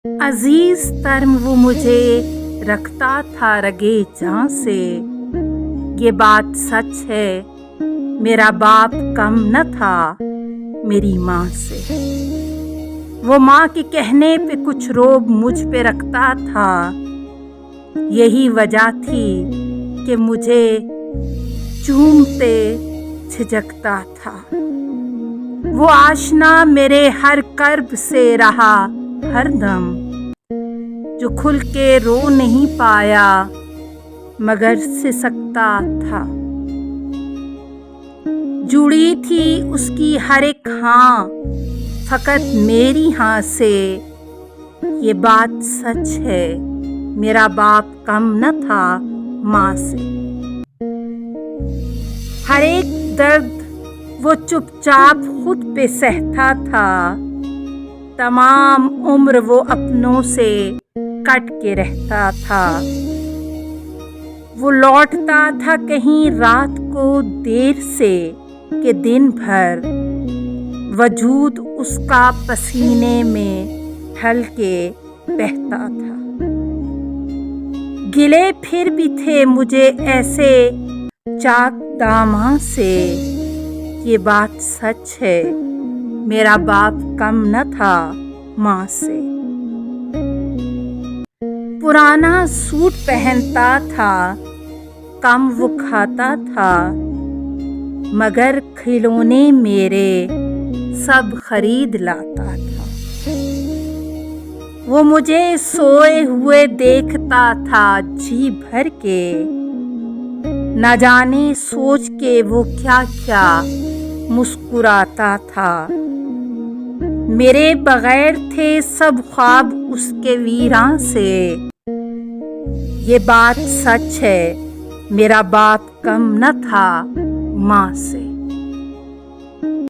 عزیز تر وہ مجھے رکھتا تھا رگے جاں سے، یہ بات سچ ہے میرا باپ کم نہ تھا میری ماں سے۔ وہ ماں کے کہنے پہ کچھ روب مجھ پہ رکھتا تھا، یہی وجہ تھی کہ مجھے چومتے جھجکتا تھا۔ وہ آشنا میرے ہر کرب سے رہا ہر دم، جو کھل کے رو نہیں پایا مگر سسکتا تھا۔ جڑی تھی اس کی ہر ایک ہاں فقط میری ہاں سے، یہ بات سچ ہے میرا باپ کم نہ تھا ماں سے۔ ہر ایک درد وہ چپ چاپ خود پہ سہتا تھا، تمام عمر وہ اپنوں سے کٹ کے رہتا تھا۔ وہ لوٹتا تھا کہیں رات کو دیر سے کہ دن بھر وجود اس کا پسینے میں ڈھل کے بہتا تھا۔ گلے پھر بھی تھے مجھے ایسے چاک داماں سے، یہ بات سچ ہے میرا باپ کم نہ تھا ماں سے۔ پرانا سوٹ پہنتا تھا، کم وہ کھاتا تھا، مگر کھلونے میرے سب خرید لاتا تھا۔ وہ مجھے سوئے ہوئے دیکھتا تھا جی بھر کے، نہ جانے سوچ کے وہ کیا کیا مسکراتا تھا۔ میرے بغیر تھے سب خواب اس کے ویراں سے، یہ بات سچ ہے میرا باپ کم نہ تھا ماں سے۔